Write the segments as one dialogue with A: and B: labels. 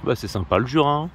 A: Bah c'est sympa le Jura, hein.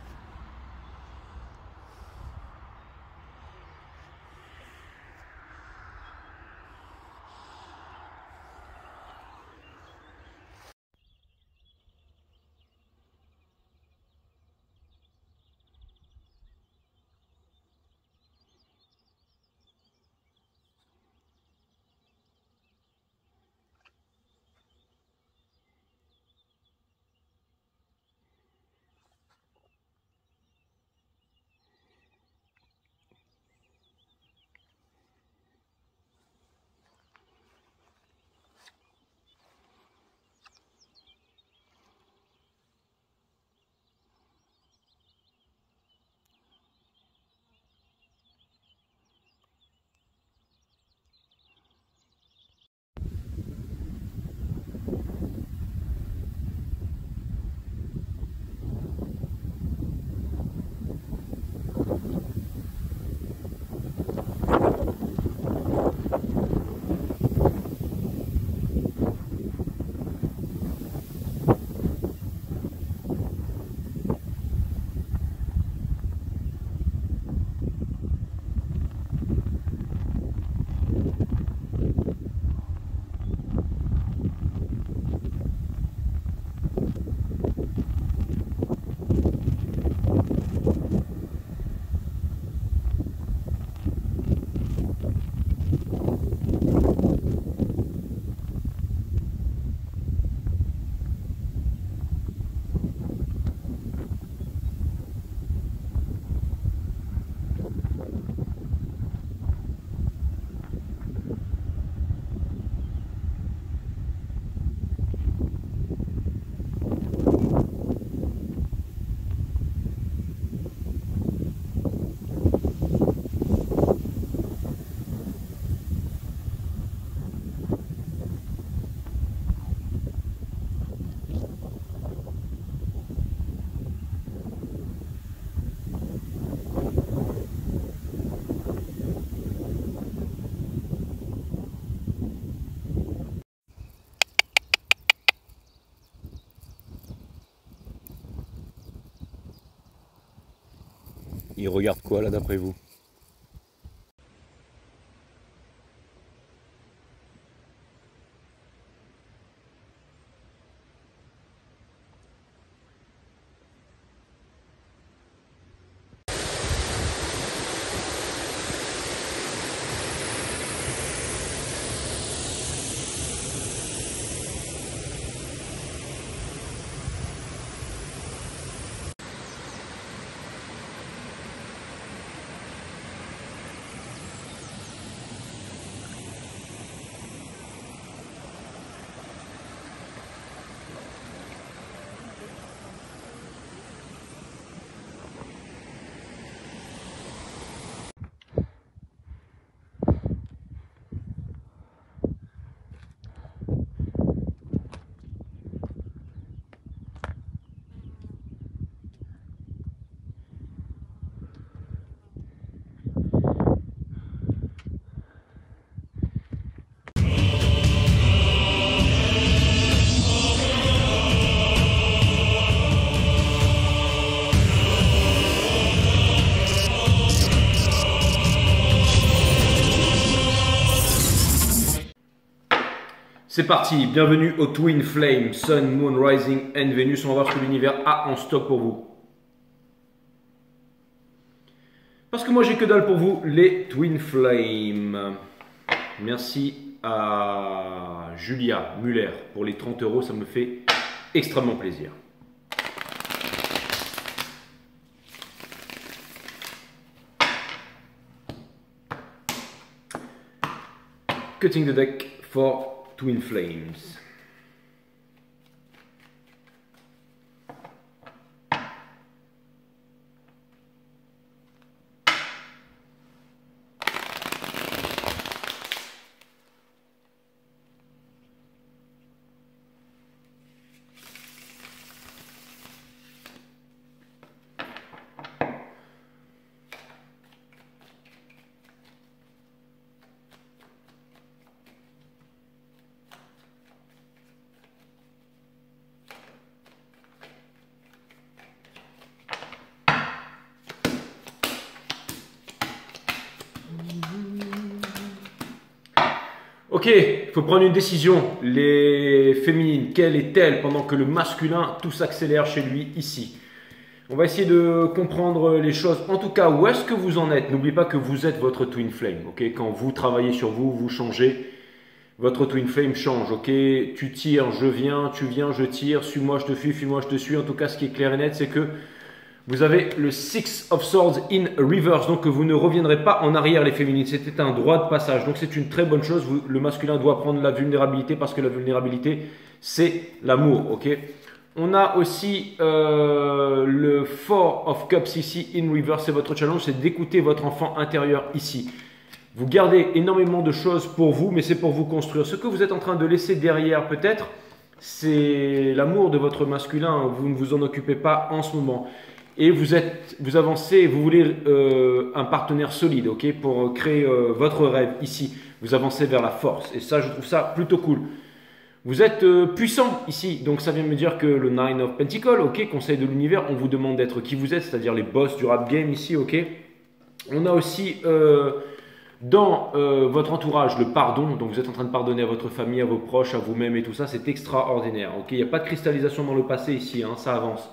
A: Il regarde quoi là d'après vous? C'est parti, bienvenue au Twin Flame, Sun, Moon, Rising and Venus. On va voir ce que l'univers a en stock pour vous. Parce que moi j'ai que dalle pour vous, les Twin Flame. Merci à Julia Muller pour les 30 €, ça me fait extrêmement plaisir. Cutting the deck for Twin Flames. Ok, il faut prendre une décision. Les féminines, quelle est-elle pendant que le masculin, tout s'accélère chez lui ici? On va essayer de comprendre les choses. En tout cas, où est-ce que vous en êtes? N'oubliez pas que vous êtes votre twin flame. Ok, quand vous travaillez sur vous, vous changez. Votre twin flame change. Ok, tu tires, je viens, tu viens, je tire. Suis-moi, je te fuis-moi, je te suis. En tout cas, ce qui est clair et net, c'est que vous avez le Six of Swords in reverse, donc vous ne reviendrez pas en arrière les féminines, c'était un droit de passage, donc c'est une très bonne chose, le masculin doit prendre la vulnérabilité parce que la vulnérabilité c'est l'amour, ok. On a aussi le Four of Cups ici in reverse, et votre challenge c'est d'écouter votre enfant intérieur ici. Vous gardez énormément de choses pour vous, mais c'est pour vous construire. Ce que vous êtes en train de laisser derrière peut-être, c'est l'amour de votre masculin, vous ne vous en occupez pas en ce moment. Et vous avancez, vous voulez un partenaire solide, ok, pour créer votre rêve ici. Vous avancez vers la force. Et ça, je trouve ça plutôt cool. Vous êtes puissant ici. Donc, ça vient me dire que le Nine of Pentacles, ok, conseil de l'univers, on vous demande d'être qui vous êtes, c'est-à-dire les boss du rap game ici, ok. On a aussi dans votre entourage le pardon. Donc, vous êtes en train de pardonner à votre famille, à vos proches, à vous-même et tout ça. C'est extraordinaire, ok. Il n'y a pas de cristallisation dans le passé ici, hein, ça avance.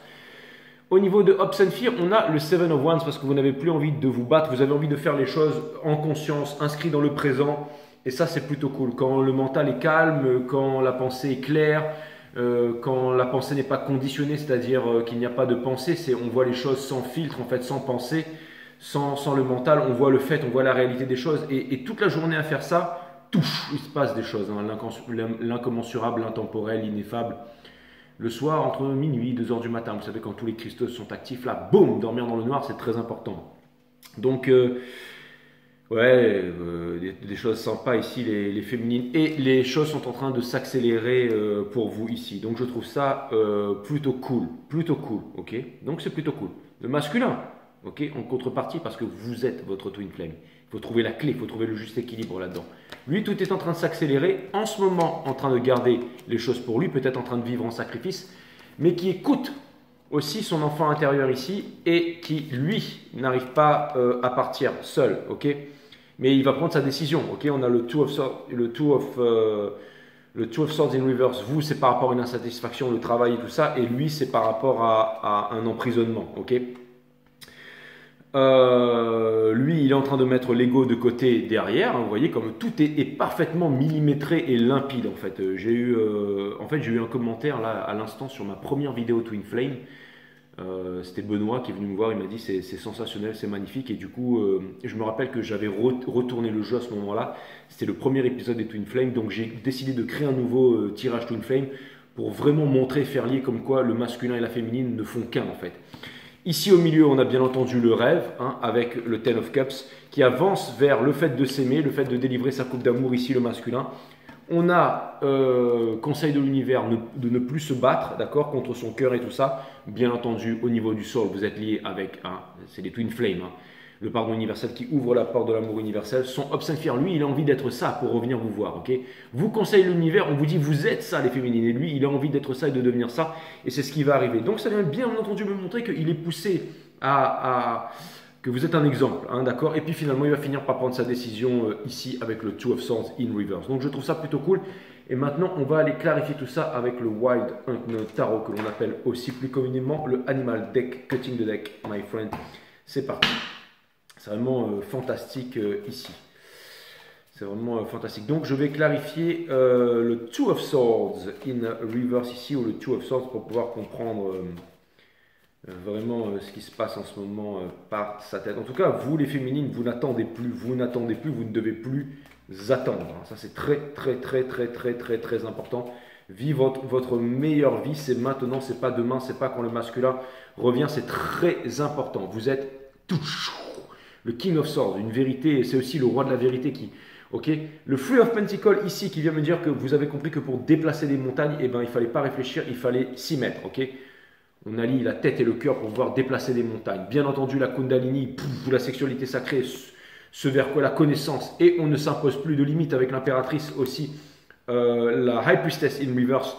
A: Au niveau de Hopes and Fear, on a le Seven of Wands parce que vous n'avez plus envie de vous battre, vous avez envie de faire les choses en conscience, inscrit dans le présent. Et ça, c'est plutôt cool. Quand le mental est calme, quand la pensée est claire, quand la pensée n'est pas conditionnée, c'est-à-dire qu'il n'y a pas de pensée, on voit les choses sans filtre, en fait, sans pensée, sans le mental, on voit le fait, on voit la réalité des choses. Et toute la journée à faire ça, il se passe des choses, hein, l'incommensurable, l'intemporel, l'ineffable. Le soir, entre minuit et 2 h du matin, vous savez, quand tous les cristaux sont actifs, là, boum, dormir dans le noir, c'est très important. Donc, des choses sympas ici, les féminines. Et les choses sont en train de s'accélérer pour vous ici. Donc, je trouve ça plutôt cool, ok. Donc, c'est plutôt cool. Le masculin, ok, en contrepartie, parce que vous êtes votre twin flame. Il faut trouver la clé, il faut trouver le juste équilibre là-dedans. Lui, tout est en train de s'accélérer, en ce moment en train de garder les choses pour lui, peut-être en train de vivre en sacrifice, mais qui écoute aussi son enfant intérieur ici et qui, lui, n'arrive pas à partir seul, ok. Mais il va prendre sa décision, ok. On a le Two of Swords in reverse. Vous, c'est par rapport à une insatisfaction, le travail et tout ça, et lui, c'est par rapport à un emprisonnement, ok. Lui, il est en train de mettre l'ego de côté derrière. Hein, vous voyez, comme tout est parfaitement millimétré et limpide. En fait, j'ai eu un commentaire là à l'instant sur ma première vidéo Twin Flame. C'était Benoît qui est venu me voir. Il m'a dit c'est sensationnel, c'est magnifique. Et du coup, je me rappelle que j'avais retourné le jeu à ce moment-là. C'était le premier épisode des Twin Flame. Donc j'ai décidé de créer un nouveau tirage Twin Flame pour vraiment montrer, faire lier comme quoi le masculin et la féminine ne font qu'un en fait. Ici au milieu, on a bien entendu le rêve, hein, avec le Ten of Cups, qui avance vers le fait de s'aimer, le fait de délivrer sa coupe d'amour, ici le masculin. On a conseil de l'univers de ne plus se battre, d'accord, contre son cœur et tout ça. Bien entendu, au niveau du sol, vous êtes lié avec, c'est les Twin Flames, hein, le pardon universel qui ouvre la porte de l'amour universel. Son Hopes and Fear, lui, il a envie d'être ça pour revenir vous voir, ok. Vous conseille l'univers, on vous dit vous êtes ça les féminines, et lui, il a envie d'être ça et de devenir ça, et c'est ce qui va arriver. Donc ça vient bien entendu me montrer qu'il est poussé que vous êtes un exemple, hein, d'accord. Et puis finalement, il va finir par prendre sa décision ici avec le Two of Swords in reverse. Donc je trouve ça plutôt cool. Et maintenant, on va aller clarifier tout ça avec le Wild Unknown Tarot, que l'on appelle aussi plus communément le Animal Deck, Cutting the Deck, my friend. C'est parti. C'est vraiment fantastique ici. C'est vraiment fantastique. Donc, je vais clarifier le Two of Swords in reverse ici, ou le Two of Swords, pour pouvoir comprendre vraiment ce qui se passe en ce moment par sa tête. En tout cas, vous les féminines, vous n'attendez plus, vous ne devez plus attendre. Ça, c'est très important. Vivre votre meilleure vie, c'est maintenant, c'est pas demain, c'est pas quand le masculin revient, c'est très important. Vous êtes le King of Swords, une vérité, c'est aussi le roi de la vérité qui... ok. Le Three of Pentacles ici qui vient me dire que vous avez compris que pour déplacer des montagnes, eh ben, il ne fallait pas réfléchir, il fallait s'y mettre. Ok. On allie la tête et le cœur pour pouvoir déplacer des montagnes. Bien entendu, la Kundalini, la sexualité sacrée, ce vers quoi la connaissance, et on ne s'impose plus de limites avec l'impératrice aussi, la High Priestess in Reverse,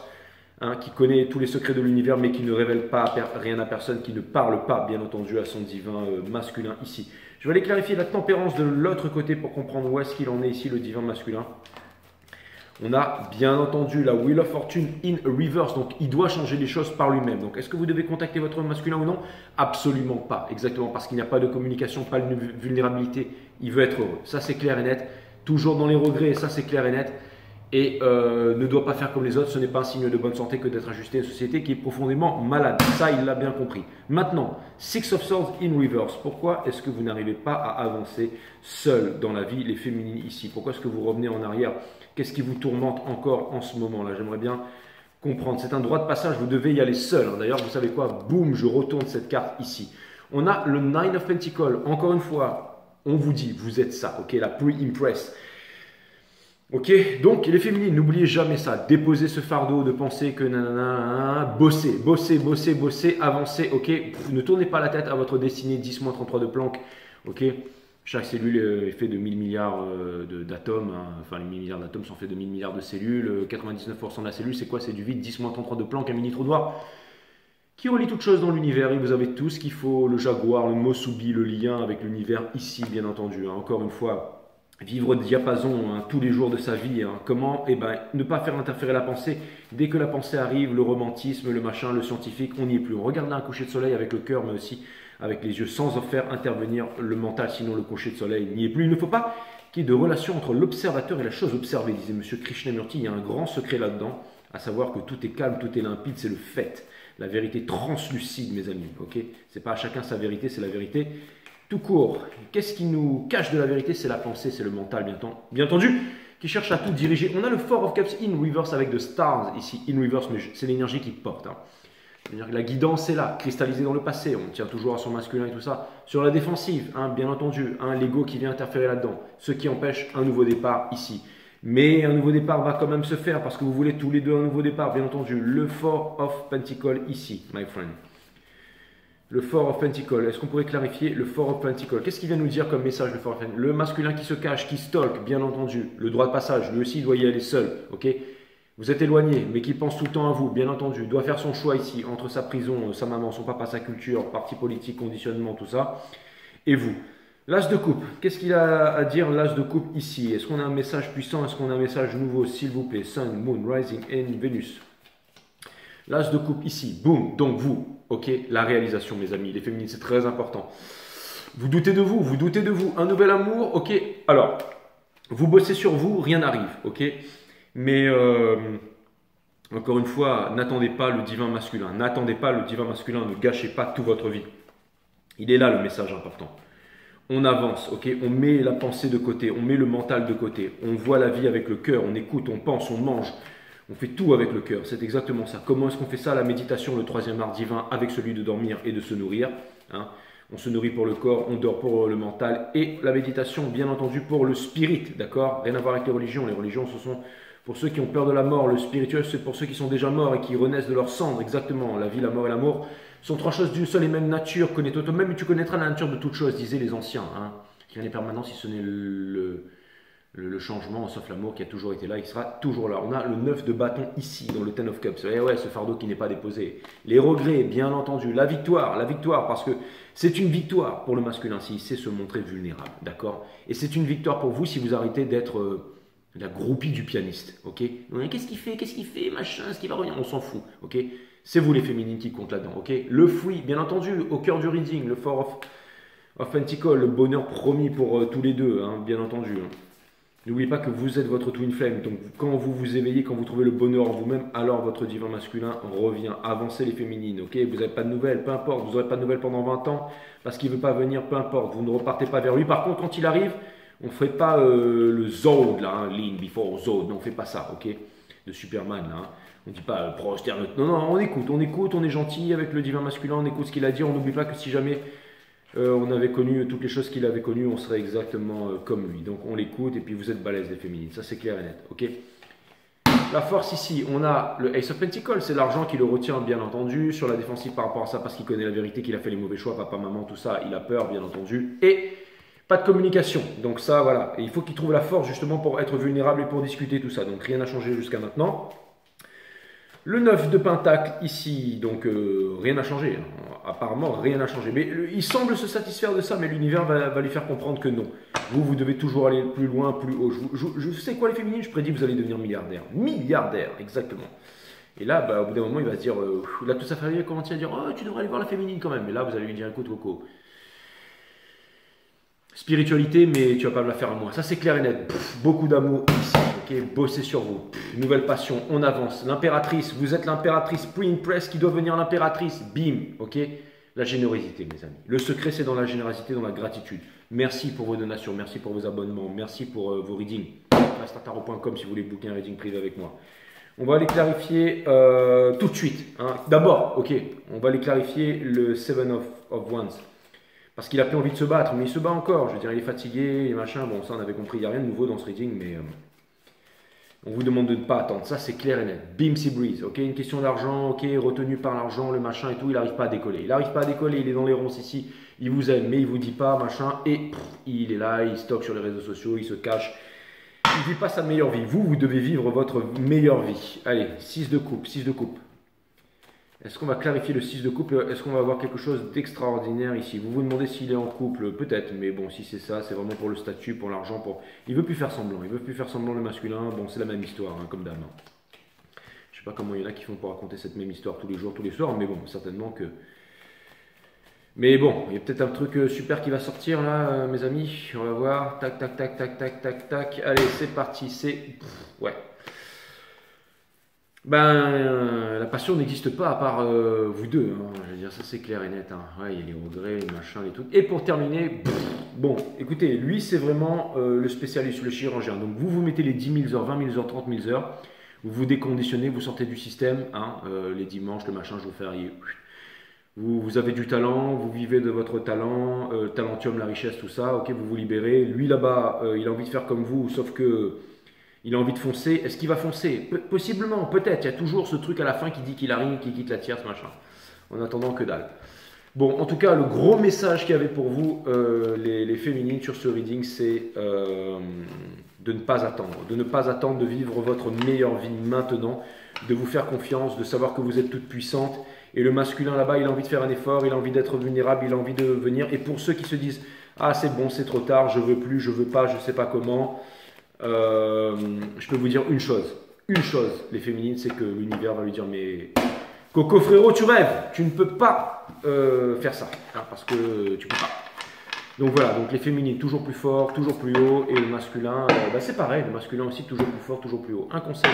A: hein, qui connaît tous les secrets de l'univers mais qui ne révèle pas rien à personne, qui ne parle pas bien entendu à son divin masculin ici. Je vais aller clarifier la tempérance de l'autre côté pour comprendre où est-ce qu'il en est ici le divin masculin. On a bien entendu la Wheel of Fortune in reverse, donc il doit changer les choses par lui-même. Donc est-ce que vous devez contacter votre masculin ou non? Absolument pas, exactement, parce qu'il n'y a pas de communication, pas de vulnérabilité. Il veut être heureux, ça c'est clair et net. Toujours dans les regrets, ça c'est clair et net. Et ne doit pas faire comme les autres, ce n'est pas un signe de bonne santé que d'être ajusté à une société qui est profondément malade. Ça, il l'a bien compris. Maintenant, Six of Swords in reverse. Pourquoi est-ce que vous n'arrivez pas à avancer seul dans la vie, les féminines ici? Pourquoi est-ce que vous revenez en arrière? Qu'est-ce qui vous tourmente encore en ce moment-là? J'aimerais bien comprendre. C'est un droit de passage, vous devez y aller seul. D'ailleurs, vous savez quoi? Boum, je retourne cette carte ici. On a le Nine of Pentacles. Encore une fois, on vous dit, vous êtes ça, ok? La pre-impress. Ok, donc les féminines, n'oubliez jamais ça, déposez ce fardeau de penser que nanana, bossez, bossez, bossez, bossez, avancez, ok, ne tournez pas la tête à votre destinée 10-33 de Planck, ok, chaque cellule est faite de 1000 milliards d'atomes, hein. Enfin les 1000 milliards d'atomes sont faits de 1000 milliards de cellules, 99% de la cellule c'est quoi? C'est du vide, 10-33 de Planck, un mini trou noir qui relie toutes choses dans l'univers, et vous avez tout ce qu'il faut, le jaguar, le Mosubi, le lien avec l'univers ici bien entendu, hein. Encore une fois. Vivre diapason hein, tous les jours de sa vie. Hein. Comment? Eh ben, ne pas faire interférer la pensée. Dès que la pensée arrive, le romantisme, le machin, le scientifique, on n'y est plus. On regarde un coucher de soleil avec le cœur, mais aussi avec les yeux, sans faire intervenir le mental, sinon le coucher de soleil n'y est plus. Il ne faut pas qu'il y ait de relation entre l'observateur et la chose observée, disait M. Krishnamurti. Il y a un grand secret là-dedans, à savoir que tout est calme, tout est limpide, c'est le fait. La vérité translucide, mes amis. Okay, c'est pas à chacun sa vérité, c'est la vérité. Tout court, qu'est-ce qui nous cache de la vérité? C'est la pensée, c'est le mental, bien entendu, qui cherche à tout diriger. On a le Four of Cups in reverse avec de stars ici, in reverse, mais c'est l'énergie qui porte. Hein. La guidance est là, cristallisée dans le passé, on tient toujours à son masculin et tout ça. Sur la défensive, hein, bien entendu, hein, l'ego qui vient interférer là-dedans, ce qui empêche un nouveau départ ici. Mais un nouveau départ va quand même se faire parce que vous voulez tous les deux un nouveau départ, bien entendu. Le Four of Pentacles ici, my friend. Le Four of Pentacles, est-ce qu'on pourrait clarifier le Four of Pentacles? Qu'est-ce qu'il vient nous dire comme message le Four of Pentacles? Le masculin qui se cache, qui stalk, bien entendu. Le droit de passage, lui aussi il doit y aller seul, ok? Vous êtes éloigné, mais qui pense tout le temps à vous, bien entendu. Doit faire son choix ici, entre sa prison, sa maman, son papa, sa culture, parti politique, conditionnement, tout ça. Et vous. L'As de coupe, qu'est-ce qu'il a à dire l'As de coupe ici? Est-ce qu'on a un message puissant? Est-ce qu'on a un message nouveau, s'il vous plaît? Sun, Moon, Rising and Venus. L'As de coupe ici, boum, donc vous. Ok, la réalisation, mes amis, les féminines, c'est très important. Vous doutez de vous, un nouvel amour, ok. Alors, vous bossez sur vous, rien n'arrive, ok. Mais, encore une fois, n'attendez pas le divin masculin. N'attendez pas le divin masculin, ne gâchez pas toute votre vie. Il est là le message important. On avance, ok. On met la pensée de côté, on met le mental de côté. On voit la vie avec le cœur, on écoute, on pense, on mange. On fait tout avec le cœur, c'est exactement ça. Comment est-ce qu'on fait ça? La méditation, le troisième art divin, avec celui de dormir et de se nourrir. Hein. On se nourrit pour le corps, on dort pour le mental. Et la méditation, bien entendu, pour le spirit, d'accord? Rien à voir avec les religions. Les religions, ce sont pour ceux qui ont peur de la mort. Le spirituel, c'est pour ceux qui sont déjà morts et qui renaissent de leur cendre, exactement. La vie, la mort et l'amour sont trois choses d'une seule et même nature. Connais-toi toi-même et tu connaîtras la nature de toutes choses, disaient les anciens. Hein. Rien n'est permanent si ce n'est le changement, sauf l'amour qui a toujours été là, il sera toujours là. On a le 9 de bâton ici, dans le Ten of Cups. Et ouais, ce fardeau qui n'est pas déposé. Les regrets, bien entendu. La victoire, parce que c'est une victoire pour le masculin s'il sait se montrer vulnérable, d'accord? Et c'est une victoire pour vous si vous arrêtez d'être la groupie du pianiste, ok? Qu'est-ce qu'il fait, machin, est-ce qu'il va revenir? On s'en fout, ok? C'est vous les féminines qui comptent là-dedans, ok? Le free, bien entendu, au cœur du reading, le Four of Pentacles, le bonheur promis pour tous les deux, hein, bien entendu. Hein. N'oubliez pas que vous êtes votre twin flame, donc quand vous vous éveillez, quand vous trouvez le bonheur en vous-même, alors votre divin masculin revient. Avancez les féminines, ok? Vous n'avez pas de nouvelles, peu importe, vous n'aurez pas de nouvelles pendant 20 ans, parce qu'il ne veut pas venir, peu importe, vous ne repartez pas vers lui. Par contre, quand il arrive, on ne fait pas le Zod, là, hein, Lean Before Zod, non, on ne fait pas ça, ok? De Superman, là, hein. On ne dit pas prosterne, non, on écoute, on est gentil avec le divin masculin, on écoute ce qu'il a dit, on n'oublie pas que si jamais... on avait connu toutes les choses qu'il avait connues, on serait exactement comme lui. Donc on l'écoute et puis vous êtes balèze les féminines. Ça c'est clair et net. Ok. La force ici, on a le Ace of Pentacles, c'est l'argent qui le retient bien entendu. Sur la défensive par rapport à ça, parce qu'il connaît la vérité, qu'il a fait les mauvais choix, papa, maman, tout ça, il a peur bien entendu. Et pas de communication. Donc ça voilà. Et il faut qu'il trouve la force justement pour être vulnérable et pour discuter tout ça. Donc rien n'a changé jusqu'à maintenant. Le 9 de Pentacle ici, donc rien n'a changé. apparemment, rien n'a changé. Mais il semble se satisfaire de ça, mais l'univers va lui faire comprendre que non. Vous devez toujours aller plus loin, plus haut. Je sais quoi les féminines, je prédis que vous allez devenir milliardaire. Milliardaire, exactement. Et là, au bout d'un moment, il va se dire, là, tout sa famille commence à dire, oh, tu devrais aller voir la féminine quand même. Mais là, vous allez lui dire, écoute, Coco, spiritualité, mais tu vas pas me la faire à moi. Ça, c'est clair et net. Beaucoup d'amour ici, ok. Bossez sur vous. Nouvelle passion, on avance. L'impératrice, vous êtes l'impératrice Pre-Impress qui doit venir l'impératrice. Bim, ok. La générosité, mes amis. Le secret, c'est dans la générosité, dans la gratitude. Merci pour vos donations, merci pour vos abonnements, merci pour vos readings. Restartaro.com si vous voulez booker un reading privé avec moi. On va les clarifier tout de suite. Hein. D'abord, ok, on va les clarifier le Seven of Wands. Parce qu'il a plus envie de se battre, mais il se bat encore. Je veux dire, il est fatigué, et machin. Bon, ça, on avait compris, il n'y a rien de nouveau dans ce reading, mais on vous demande de ne pas attendre. Ça, c'est clair et net. Bim, Sea Breeze. Ok, une question d'argent, ok, retenu par l'argent, le machin et tout, il n'arrive pas à décoller. Il n'arrive pas à décoller, il est dans les ronces ici. Il vous aime, mais il vous dit pas, machin. Et il est là, il stocke sur les réseaux sociaux, il se cache. Il ne vit pas sa meilleure vie. Vous devez vivre votre meilleure vie. Allez, 6 de coupe, 6 de coupe. Est-ce qu'on va clarifier le 6 de couple? Est-ce qu'on va avoir quelque chose d'extraordinaire ici? Vous vous demandez s'il est en couple? Peut-être, mais bon, si c'est ça, c'est vraiment pour le statut, pour l'argent. Il veut plus faire semblant. Il veut plus faire semblant le masculin. Bon, c'est la même histoire, hein, comme d'hab. Je sais pas comment il y en a qui font pour raconter cette même histoire tous les jours, tous les soirs, mais bon, certainement que... Mais bon, il y a peut-être un truc super qui va sortir là, mes amis. On va voir. Tac, tac, tac, tac, tac, tac, tac. Allez, c'est parti. Ouais. La passion n'existe pas à part vous deux. Hein. Je veux dire, ça c'est clair et net. Hein. Ouais, il y a les regrets, les machins, les trucs. Et pour terminer, bon, écoutez, lui c'est vraiment le spécialiste, le chirurgien. Donc vous mettez les 10 000 heures, 20 000 heures, 30 000 heures. Vous vous déconditionnez, vous sortez du système. Hein, les dimanches, le machin, jour férié. Vous avez du talent, vous vivez de votre talent, talentium, la richesse, tout ça. Ok, vous vous libérez. Lui là-bas, il a envie de faire comme vous, sauf que... Il a envie de foncer. Est-ce qu'il va foncer? Possiblement, peut-être. Il y a toujours ce truc à la fin qui dit qu'il arrive, qui quitte la tierce, machin. En attendant que dalle. Bon, en tout cas, le gros message qu'il y avait pour vous, les féminines, sur ce reading, c'est de ne pas attendre. De ne pas attendre de vivre votre meilleure vie maintenant. De vous faire confiance, de savoir que vous êtes toute puissante. Et le masculin là-bas, il a envie de faire un effort, il a envie d'être vulnérable, il a envie de venir. Et pour ceux qui se disent, ah c'est bon, c'est trop tard, je veux plus, je veux pas, je sais pas comment... je peux vous dire une chose, les féminines, c'est que l'univers va lui dire, mais Coco frérot, tu rêves, tu ne peux pas faire ça, hein, parce que tu peux pas. Donc voilà, donc les féminines toujours plus fort, toujours plus haut, et le masculin, c'est pareil, le masculin aussi toujours plus fort, toujours plus haut. Un conseil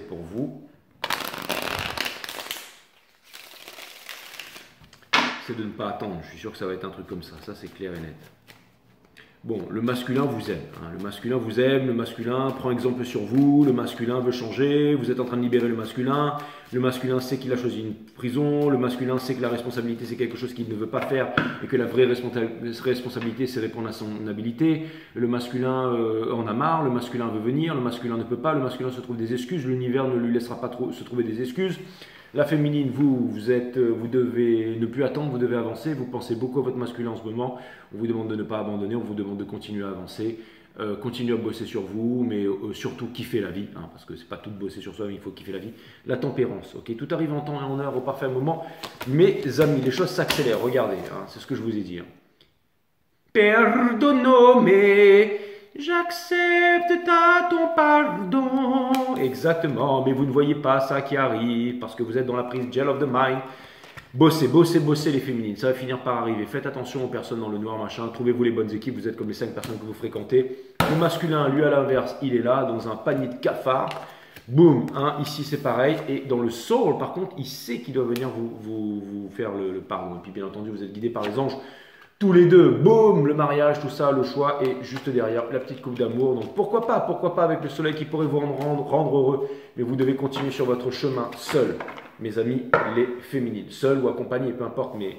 A: pour vous, c'est de ne pas attendre. Je suis sûr que ça va être un truc comme ça, c'est clair et net. Bon, le masculin vous aime, hein. Le masculin vous aime, le masculin prend exemple sur vous, le masculin veut changer, vous êtes en train de libérer le masculin sait qu'il a choisi une prison, le masculin sait que la responsabilité c'est quelque chose qu'il ne veut pas faire et que la vraie responsabilité c'est répondre à son habilité, le masculin en a marre, le masculin veut venir, le masculin ne peut pas, le masculin se trouve des excuses, l'univers ne lui laissera pas se trouver des excuses. La féminine, vous devez ne plus attendre, vous devez avancer, vous pensez beaucoup à votre masculin en ce moment, on vous demande de ne pas abandonner, on vous demande de continuer à avancer, continuer à bosser sur vous, mais surtout kiffer la vie, hein, parce que c'est pas tout de bosser sur soi, mais il faut kiffer la vie. La tempérance, ok, tout arrive en temps et en heure, au parfait moment, mes amis, les choses s'accélèrent, regardez, hein, c'est ce que je vous ai dit. Hein. Perdonome, j'accepte ton pardon. Exactement, mais vous ne voyez pas ça qui arrive parce que vous êtes dans la prise gel of the mind. Bossez, bossez, bossez les féminines, ça va finir par arriver. Faites attention aux personnes dans le noir, machin. Trouvez-vous les bonnes équipes, vous êtes comme les 5 personnes que vous fréquentez. Le masculin, lui à l'inverse, il est là dans un panier de cafards. Boum, hein, ici c'est pareil. Et dans le soul, par contre, il sait qu'il doit venir vous faire le pardon. Et puis bien entendu, vous êtes guidés par les anges. Tous les deux, boum, le mariage, tout ça, le choix, et juste derrière, la petite coupe d'amour. Donc pourquoi pas avec le soleil qui pourrait vous rendre heureux, mais vous devez continuer sur votre chemin seul, mes amis, les féminines. Seul ou accompagné, peu importe, mais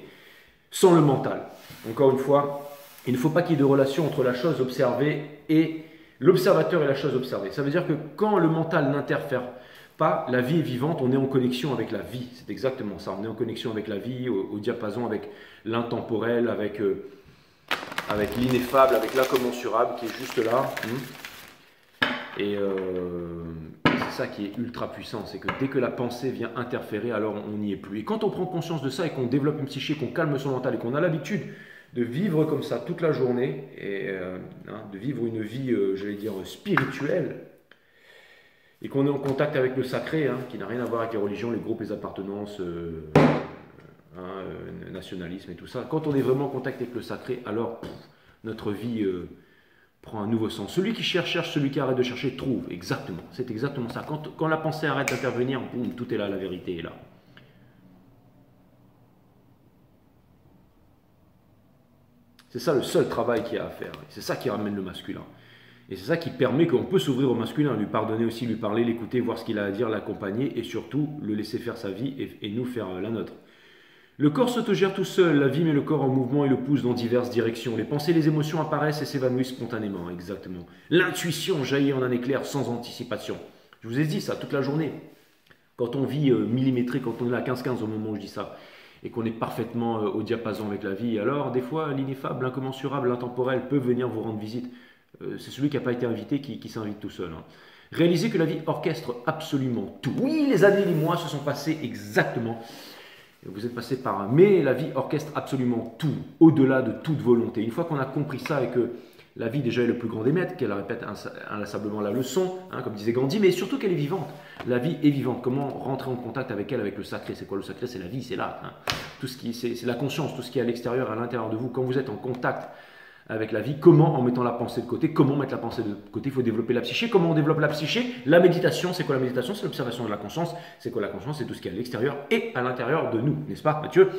A: sans le mental. Encore une fois, il ne faut pas qu'il y ait de relation entre la chose observée et l'observateur et la chose observée. Ça veut dire que quand le mental n'interfère pas, la vie est vivante, on est en connexion avec la vie. C'est exactement ça, on est en connexion avec la vie, au diapason, avec l'intemporel, avec l'ineffable, avec l'incommensurable qui est juste là. Et c'est C'est ça qui est ultra puissant, c'est que dès que la pensée vient interférer, alors on n'y est plus. Et quand on prend conscience de ça et qu'on développe une psyché, qu'on calme son mental et qu'on a l'habitude de vivre comme ça toute la journée, et de vivre une vie, j'allais dire, spirituelle, et qu'on est en contact avec le sacré, qui n'a rien à voir avec les religions, les groupes, les appartenances, nationalisme et tout ça. Quand on est vraiment en contact avec le sacré, alors notre vie prend un nouveau sens. Celui qui cherche, cherche, celui qui arrête de chercher, trouve. Exactement, c'est exactement ça. Quand la pensée arrête d'intervenir, boum, tout est là, la vérité est là. C'est ça le seul travail qu'il y a à faire. C'est ça qui ramène le masculin. Et c'est ça qui permet qu'on peut s'ouvrir au masculin, lui pardonner aussi, lui parler, l'écouter, voir ce qu'il a à dire, l'accompagner et surtout le laisser faire sa vie et nous faire la nôtre. Le corps s'autogère tout seul, la vie met le corps en mouvement et le pousse dans diverses directions. Les pensées, les émotions apparaissent et s'évanouissent spontanément, exactement. L'intuition jaillit en un éclair sans anticipation. Je vous ai dit ça toute la journée. Quand on vit millimétré, quand on est à 15-15 au moment où je dis ça, et qu'on est parfaitement au diapason avec la vie, alors des fois l'ineffable, l'incommensurable, l'intemporel peut venir vous rendre visite. C'est celui qui n'a pas été invité qui s'invite tout seul. Réalisez que la vie orchestre absolument tout. Oui, les années, les mois se sont passés exactement. Vous êtes passé par un. Mais la vie orchestre absolument tout, au-delà de toute volonté. Une fois qu'on a compris ça et que la vie déjà est le plus grand des maîtres, qu'elle répète inlassablement la leçon, comme disait Gandhi, mais surtout qu'elle est vivante. La vie est vivante. Comment rentrer en contact avec elle, avec le sacré? C'est quoi le sacré? C'est la vie, c'est là. Tout ce qui, c'est la conscience, tout ce qui est à l'extérieur, à l'intérieur de vous. Quand vous êtes en contact avec la vie, comment en mettant la pensée de côté, comment mettre la pensée de côté, il faut développer la psyché. Comment on développe la psyché? La méditation, c'est quoi la méditation? C'est l'observation de la conscience. C'est quoi la conscience? C'est tout ce qui est à l'extérieur et à l'intérieur de nous, n'est-ce pas Mathieu?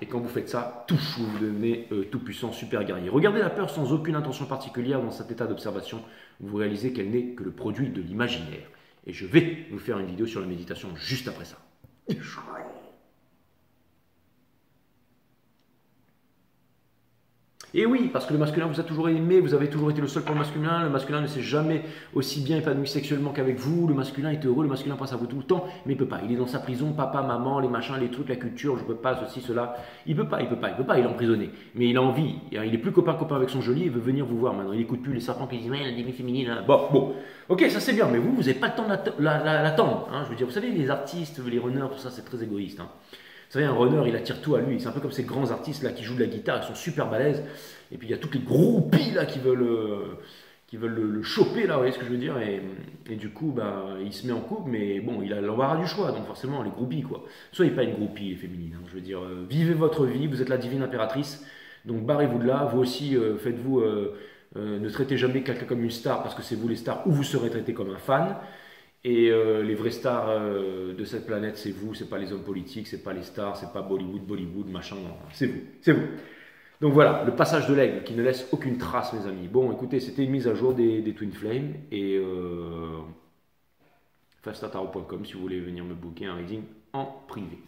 A: Et quand vous faites ça, vous devenez tout puissant, super guerrier. Regardez la peur sans aucune intention particulière dans cet état d'observation. Vous réalisez qu'elle n'est que le produit de l'imaginaire. Et je vais vous faire une vidéo sur la méditation juste après ça. Et oui, parce que le masculin vous a toujours aimé, vous avez toujours été le seul pour le masculin ne s'est jamais aussi bien épanoui sexuellement qu'avec vous, le masculin est heureux, le masculin pense à vous tout le temps, mais il peut pas, il est dans sa prison, papa, maman, les machins, les trucs, la culture, je peux pas, ceci, cela, il peut pas, il est emprisonné, mais il a envie, il est plus copain avec son geôlier, il veut venir vous voir maintenant, il écoute plus les serpents qui disent, ouais, la dignité féminine, bon, ok, ça c'est bien, mais vous n'avez pas le temps l'attendre, je veux dire, vous savez, les artistes, les runners, tout ça, c'est très égoïste, Vous savez, un runner, il attire tout à lui. C'est un peu comme ces grands artistes là qui jouent de la guitare, ils sont super balèzes. Et puis il y a toutes les groupies là qui veulent le choper là, vous voyez ce que je veux dire et du coup, il se met en couple, mais bon, il a l'embarras du choix, donc forcément les groupies quoi. Soyez pas une groupie féminine, je veux dire, vivez votre vie, vous êtes la divine impératrice, donc barrez-vous de là. Vous aussi, faites-vous, ne traitez jamais quelqu'un comme une star parce que c'est vous les stars, ou vous serez traité comme un fan. Et les vraies stars de cette planète, c'est vous, c'est pas les hommes politiques, c'est pas les stars, c'est pas Bollywood, machin, non, c'est vous, c'est vous. Donc voilà, le passage de l'aigle qui ne laisse aucune trace, mes amis. Bon, écoutez, c'était une mise à jour des Twin Flame et fastataro.com si vous voulez venir me booker un reading en privé.